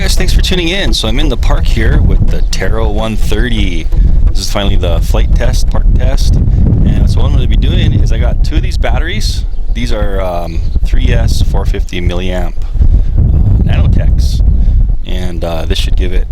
guys, thanks for tuning in. So I'm in the park here with the TL130. This is finally the flight test, park test. And so what I'm going to be doing is I got two of these batteries. These are 3S 450 milliamp nanotechs. And this should give it,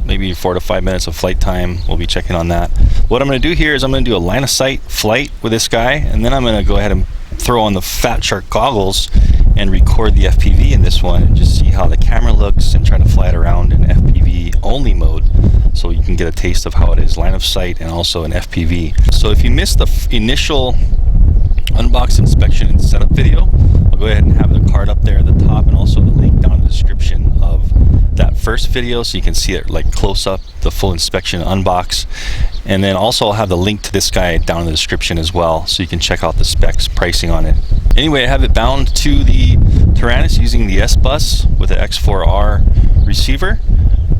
maybe 4 to 5 minutes of flight time. We'll be checking on that. What I'm going to do here is I'm going to do a line of sight flight with this guy. And then I'm going to go ahead and throw on the Fat Shark goggles and record the FPV in this one and just see how the camera looks and try to fly it around in FPV only mode so you can get a taste of how it is line of sight and also in FPV. So if you missed the initial unbox inspection and setup video, I'll go ahead and have the card up there at the top and also the link down in the description of that first video so you can see it like close up, the full inspection unbox. And then also I'll have the link to this guy down in the description as well so you can check out the specs, pricing on it. Anyway, I have it bound to the Tyrannus using the S-Bus with the X4R receiver.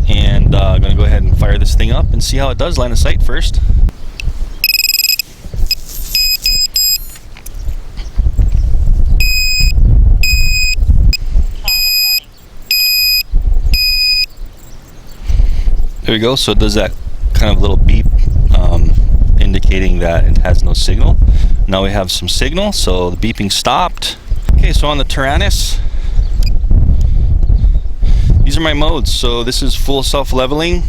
And I'm going to go ahead and fire this thing up and see how it does line of sight first. There we go, so it does that kind of little beep indicating that it has no signal. Now we have some signal, so the beeping stopped. Okay, so on the Tyrannus, these are my modes. So this is full self-leveling.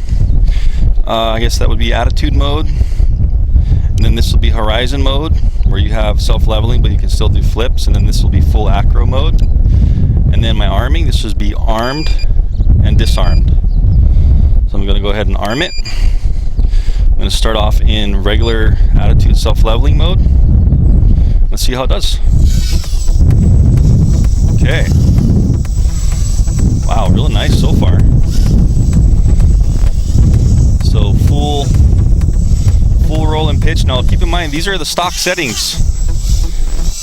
I guess that would be attitude mode. And then this will be horizon mode, where you have self-leveling, but you can still do flips. And then this will be full acro mode. And then my arming, this would be armed and disarmed. So I'm going to go ahead and arm it. I'm going to start off in regular attitude self-leveling mode. Let's see how it does. Okay. Wow, really nice so far. So full roll and pitch. Now keep in mind, these are the stock settings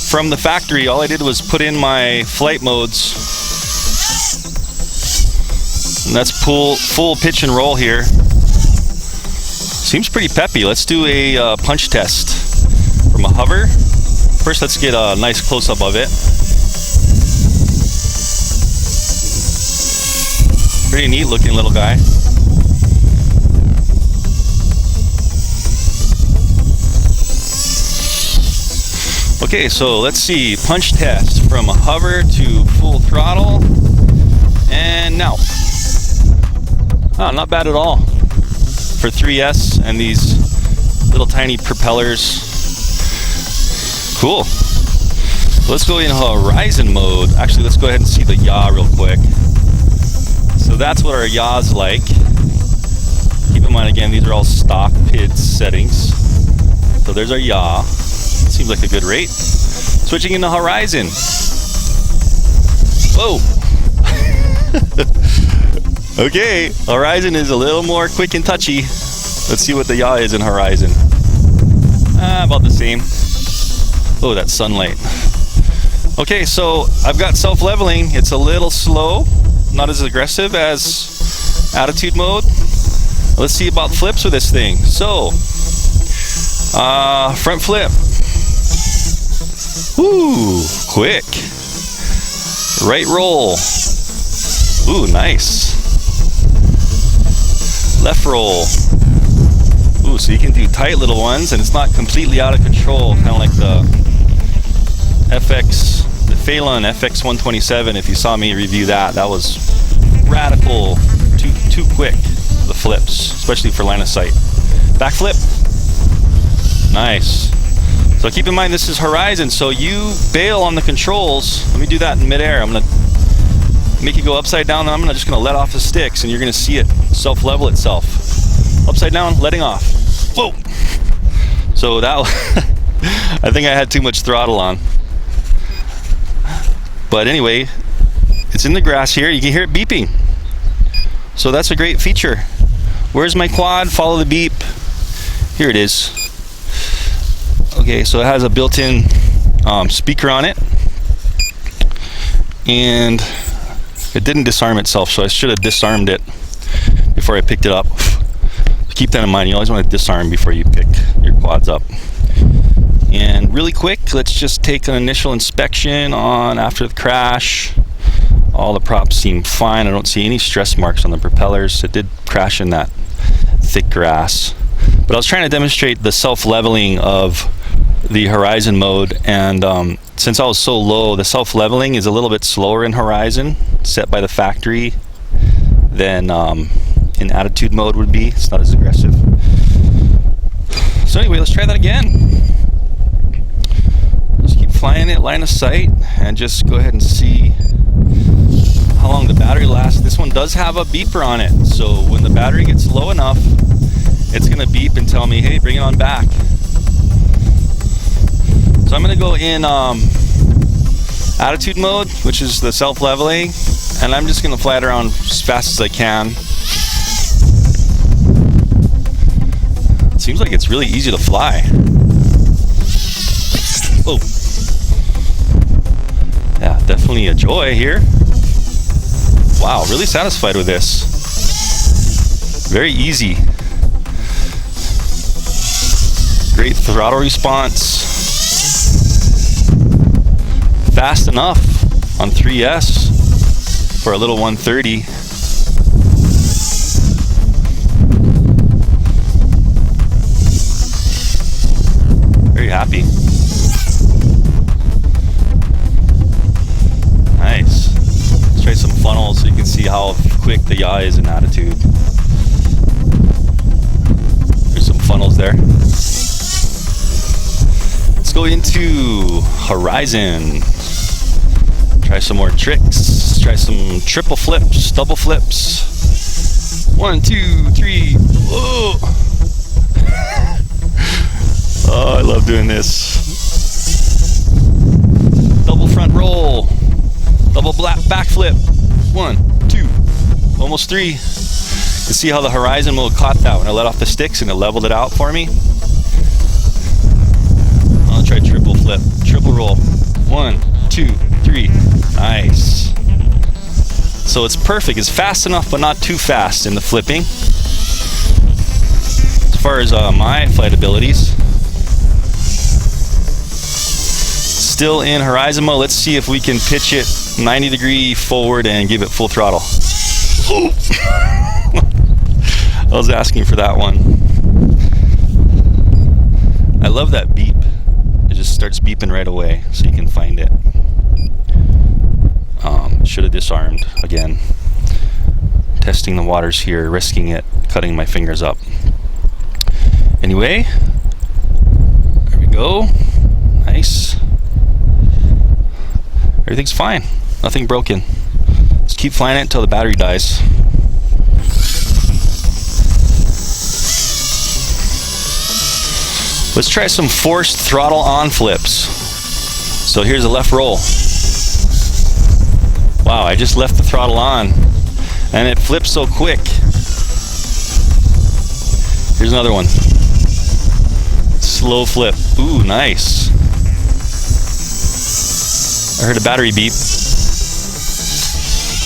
from the factory. All I did was put in my flight modes. And that's full pitch and roll here. Seems pretty peppy. Let's do a punch test from a hover. First, let's get a nice close-up of it. Pretty neat looking little guy. Okay, so let's see. Punch test from a hover to full throttle. And now. Oh, not bad at all for 3S and these little tiny propellers. Cool. Let's go in horizon mode. Actually, let's go ahead and see the yaw real quick. So that's what our yaw's like. Keep in mind again, these are all stock PID settings. So there's our yaw. Seems like a good rate. Switching into horizon. Whoa. Okay, horizon is a little more quick and touchy. Let's see what the yaw is in horizon. About the same. Oh, that sunlight. Okay, so I've got self-leveling. It's a little slow, not as aggressive as attitude mode. Let's see about flips with this thing. So, front flip. Ooh, quick. Right roll. Ooh, nice. Left roll. Ooh, so you can do tight little ones and it's not completely out of control, kind of like the Phelan FX127. If you saw me review that was radical, too quick, the flips, especially for line of sight. Back flip. Nice. So keep in mind this is horizon, so you bail on the controls. Let me do that in midair. I'm gonna make it go upside down, and I'm just gonna let off the sticks and you're gonna see it self-level itself. Upside down, letting off. Whoa! So that I think I had too much throttle on. But anyway, it's in the grass here. You can hear it beeping. So that's a great feature. Where's my quad? Follow the beep. Here it is. Okay, so it has a built-in speaker on it. And it didn't disarm itself, so I should have disarmed it before I picked it up. Keep that in mind. You always want to disarm before you pick your quads up. And really quick, let's just take an initial inspection on after the crash. All the props seem fine. I don't see any stress marks on the propellers. It did crash in that thick grass. But I was trying to demonstrate the self-leveling of the horizon mode, and since I was so low, the self-leveling is a little bit slower in horizon, set by the factory, than in attitude mode would be. It's not as aggressive. So anyway, let's try that again. Let's keep flying it line of sight and just go ahead and see how long the battery lasts. This one does have a beeper on it, so when the battery gets low enough, it's gonna beep and tell me, hey, bring it on back. So I'm gonna go in attitude mode, which is the self-leveling, and I'm just gonna fly it around as fast as I can. It seems like it's really easy to fly. Oh, yeah, definitely a joy here. Wow, really satisfied with this. Very easy. Great throttle response. Fast enough on 3S for a little 130. Very happy. Nice. Let's try some funnels so you can see how quick the yaw is in attitude. There's some funnels there. Let's go into horizon. Try some more tricks. Try some triple flips, double flips. 1, 2, 3. Whoa! Oh, I love doing this. Double front roll. Double back flip. 1, 2, almost 3. You can see how the horizon mode caught that when I let off the sticks and it leveled it out for me. I'll try triple flip, triple roll. 1, 2, 3. Nice. So it's perfect. It's fast enough, but not too fast in the flipping. As far as my flight abilities, still in horizon mode. Let's see if we can pitch it 90 degree forward and give it full throttle. I was asking for that one. I love that beep. It just starts beeping right away, so you can find it. Should have disarmed again. Testing the waters here, risking it, cutting my fingers up. Anyway, there we go. Nice. Everything's fine. Nothing broken. Let's keep flying it until the battery dies. Let's try some forced throttle on flips. So here's a left roll. Wow, I just left the throttle on and it flips so quick. Here's another one. Slow flip. Ooh, nice. I heard a battery beep.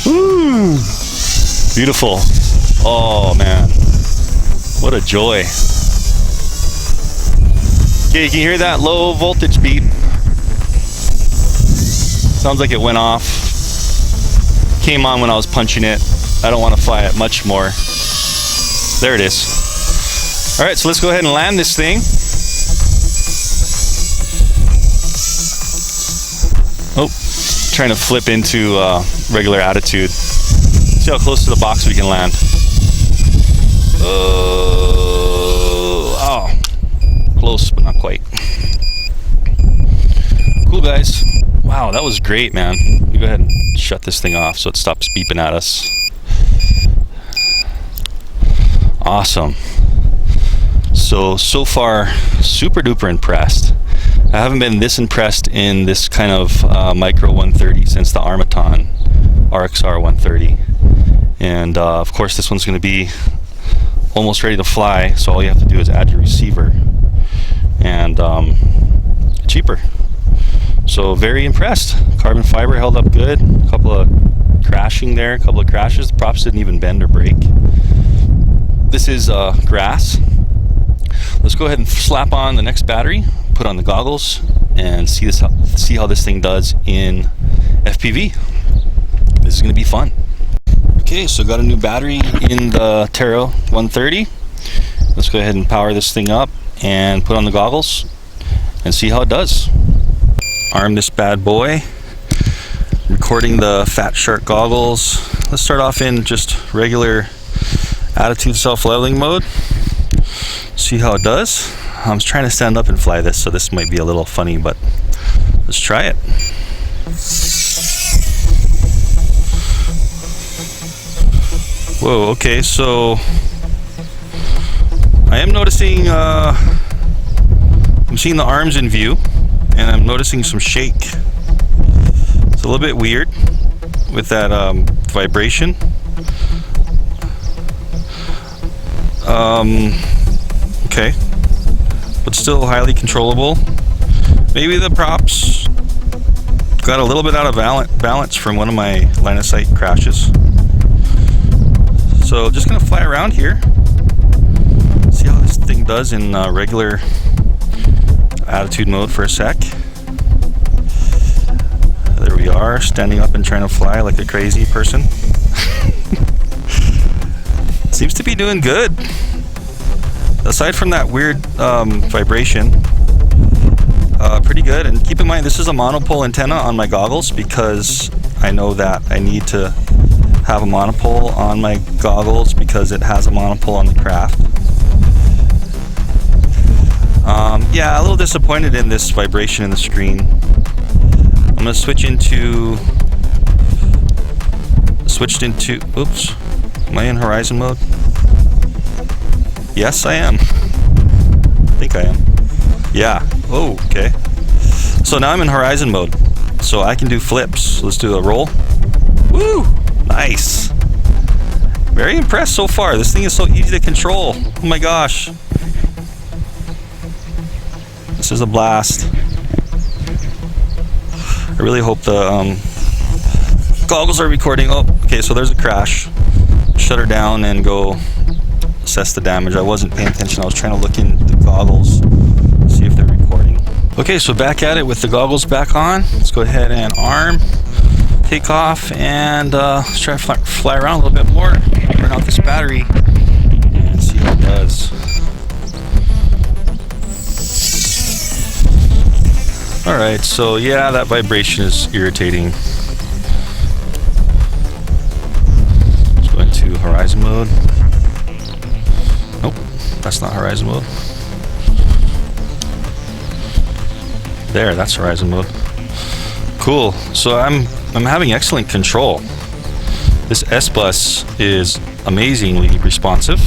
Ooh, beautiful. Oh man, what a joy. Okay, you can hear that low voltage beep. Sounds like it went off. Came on when I was punching it. I don't want to fly it much more. There it is. All right, so let's go ahead and land this thing. Oh, trying to flip into regular attitude. See how close to the box we can land. Oh, close, but not quite. Cool, guys. Wow, that was great, man. Let me go ahead and shut this thing off so it stops beeping at us. Awesome. So far, super duper impressed. I haven't been this impressed in this kind of micro 130 since the Armaton RXR 130. And of course, this one's going to be almost ready to fly, so all you have to do is add your receiver. And cheaper. So very impressed. Carbon fiber held up good. A couple of crashing there, a couple of crashes. The props didn't even bend or break. This is grass. Let's go ahead and slap on the next battery, put on the goggles, and see how this thing does in FPV. this is going to be fun. Okay, so got a new battery in the TL130. Let's go ahead and power this thing up and put on the goggles and see how it does. Arm this bad boy. Recording the Fat Shark goggles. Let's start off in just regular attitude self-leveling mode. See how it does. I'm trying to stand up and fly this, so this might be a little funny, but let's try it. Whoa, okay, so I am noticing, I'm seeing the arms in view, and I'm noticing some shake. It's a little bit weird with that vibration. Okay, but still highly controllable. Maybe the props got a little bit out of balance from one of my line of sight crashes. So just gonna fly around here, see how this thing does in regular attitude mode for a sec. There we are, standing up and trying to fly like a crazy person. Seems to be doing good. Aside from that weird vibration, pretty good. And keep in mind, this is a monopole antenna on my goggles because I know that I need to have a monopole on my goggles because it has a monopole on the craft. Yeah, a little disappointed in this vibration in the screen. I'm gonna switched into, oops, am I in horizon mode? Yes, I am. I think I am. Yeah, oh, okay. So now I'm in horizon mode, so I can do flips. Let's do a roll. Woo, nice. Very impressed so far. This thing is so easy to control. Oh my gosh. This is a blast. I really hope the goggles are recording. Oh, okay, so there's a crash. Shut her down and go assess the damage. I wasn't paying attention. I was trying to look in the goggles, see if they're recording. Okay, so back at it with the goggles back on. Let's go ahead and arm, take off, and let's try to fly around a little bit more. Burn out this battery and see how it does. Alright, so yeah, that vibration is irritating. Let's go into horizon mode. Nope, that's not horizon mode. There, that's horizon mode. Cool, so I'm having excellent control. This S-Bus is amazingly responsive.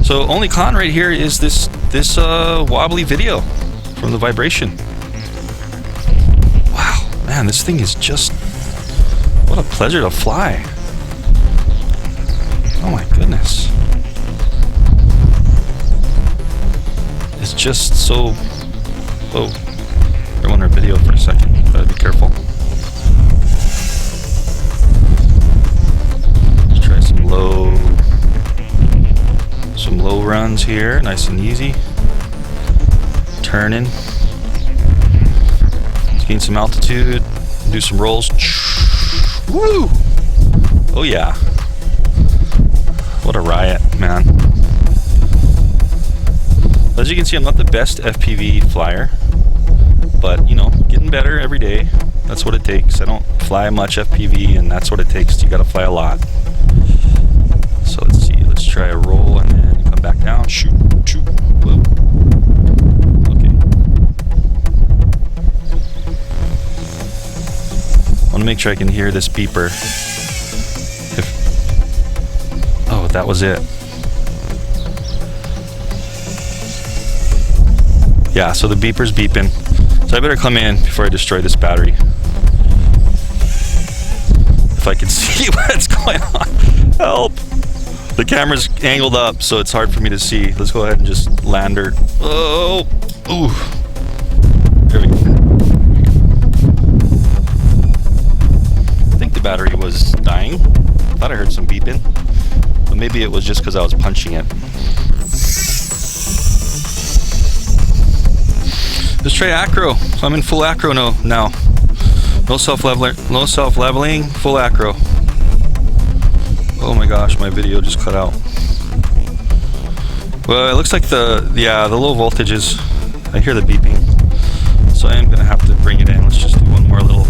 So only con right here is this wobbly video from the vibration. Man, this thing is just, what a pleasure to fly. Oh my goodness. It's just so, oh, I want our video for a second, gotta be careful. Let's try some low runs here, nice and easy. Turning. Gain some altitude, do some rolls. Woo! Oh yeah. What a riot, man. As you can see, I'm not the best FPV flyer, but you know, getting better every day. That's what it takes. I don't fly much FPV, and that's what it takes. You gotta fly a lot. So let's see, let's try a roll and then come back down. Shoot, shoot, whoa. I want to make sure I can hear this beeper. Oh, that was it. Yeah, so the beeper's beeping. So I better come in before I destroy this battery. If I can see what's going on. Help! The camera's angled up, so it's hard for me to see. Let's go ahead and just land her. Oh! Ooh! There we go. The battery was dying. Thought I heard some beeping, but maybe it was just because I was punching it. Let's try acro. So I'm in full acro now. No self-leveling, full acro. Oh my gosh, my video just cut out. Well, it looks like the low voltages. I hear the beeping, so I am gonna have to bring it in. Let's just do one more little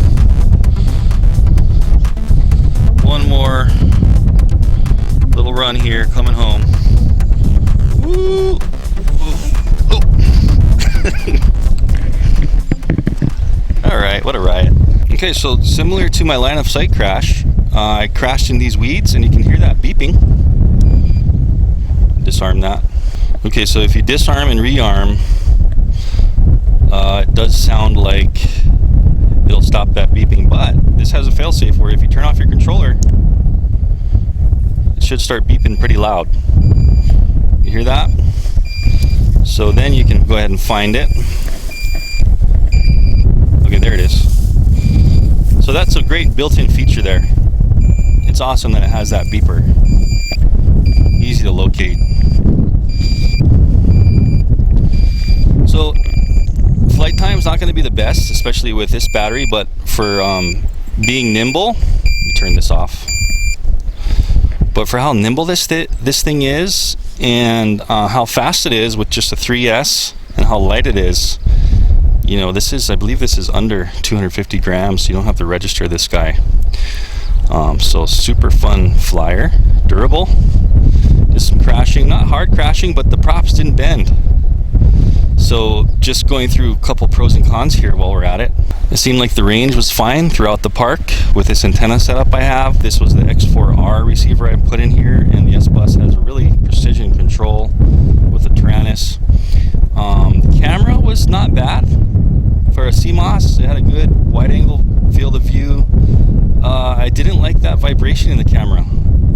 run here, coming home. Woo! Oh. All right, what a riot. Okay, so similar to my line of sight crash, I crashed in these weeds, and you can hear that beeping. Disarm that. Okay, so if you disarm and rearm, it does sound like it'll stop that beeping, but this has a failsafe where if you turn off your controller, it should start beeping pretty loud. You hear that? So then you can go ahead and find it. Okay, there it is. So that's a great built-in feature there. It's awesome that it has that beeper. Easy to locate. So flight time is not going to be the best, especially with this battery, but for being nimble, let me turn this off. But for how nimble this thing is, and how fast it is with just a 3S, and how light it is, you know, I believe this is under 250 grams, so you don't have to register this guy. So super fun flyer, durable. Did some crashing, not hard crashing, but the props didn't bend. So just going through a couple pros and cons here while we're at it. It seemed like the range was fine throughout the park with this antenna setup I have. This was the X4R receiver I put in here, and the S-Bus has a really precision control with the Tyrannus. The camera was not bad for a CMOS. It had a good wide angle field of view. I didn't like that vibration in the camera,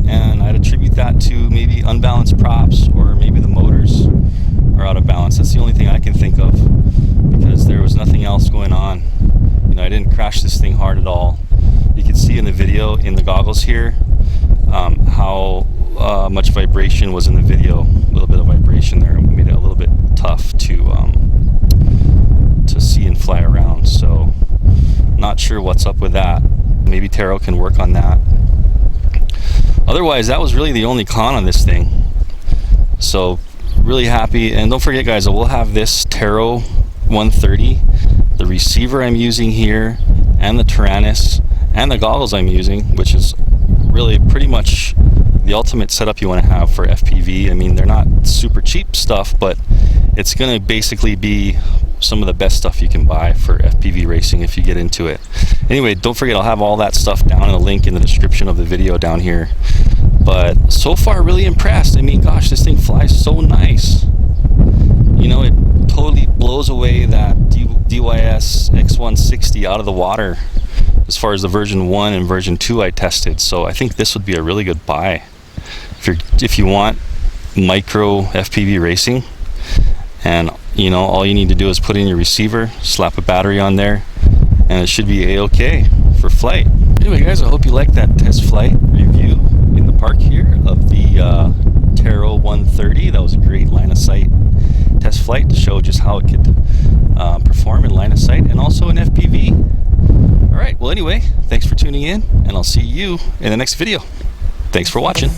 and I'd attribute that to maybe unbalanced props, or maybe the motors are out of balance. That's the only thing I can think of, because there was nothing else going on. You know, I didn't crash this thing hard at all. You can see in the video, in the goggles here, how much vibration was in the video. A little bit of vibration there made it a little bit tough to see and fly around. So not sure what's up with that. Maybe Taro can work on that. Otherwise, that was really the only con on this thing. So really happy. And don't forget, guys, I will have this Taro 130, the receiver I'm using here, and the Tyrannus, and the goggles I'm using, which is really pretty much the ultimate setup you want to have for FPV. I mean, they're not super cheap stuff, but it's going to basically be some of the best stuff you can buy for FPV racing if you get into it. Anyway, don't forget, I'll have all that stuff down in a link in the description of the video down here. But so far, really impressed. I mean, gosh, this thing flies so nice. You know, it totally blows away that DYS X160 out of the water as far as the version 1 and version 2 I tested. So I think this would be a really good buy if you want micro FPV racing. And you know, all you need to do is put in your receiver, slap a battery on there, and it should be a-okay for flight. Anyway, guys, I hope you liked that test flight review in the park here of the Taro 130. That was a great line of sight test flight to show just how it could perform in line of sight and also in FPV. All right, well, anyway, thanks for tuning in, and I'll see you in the next video. Thanks for watching.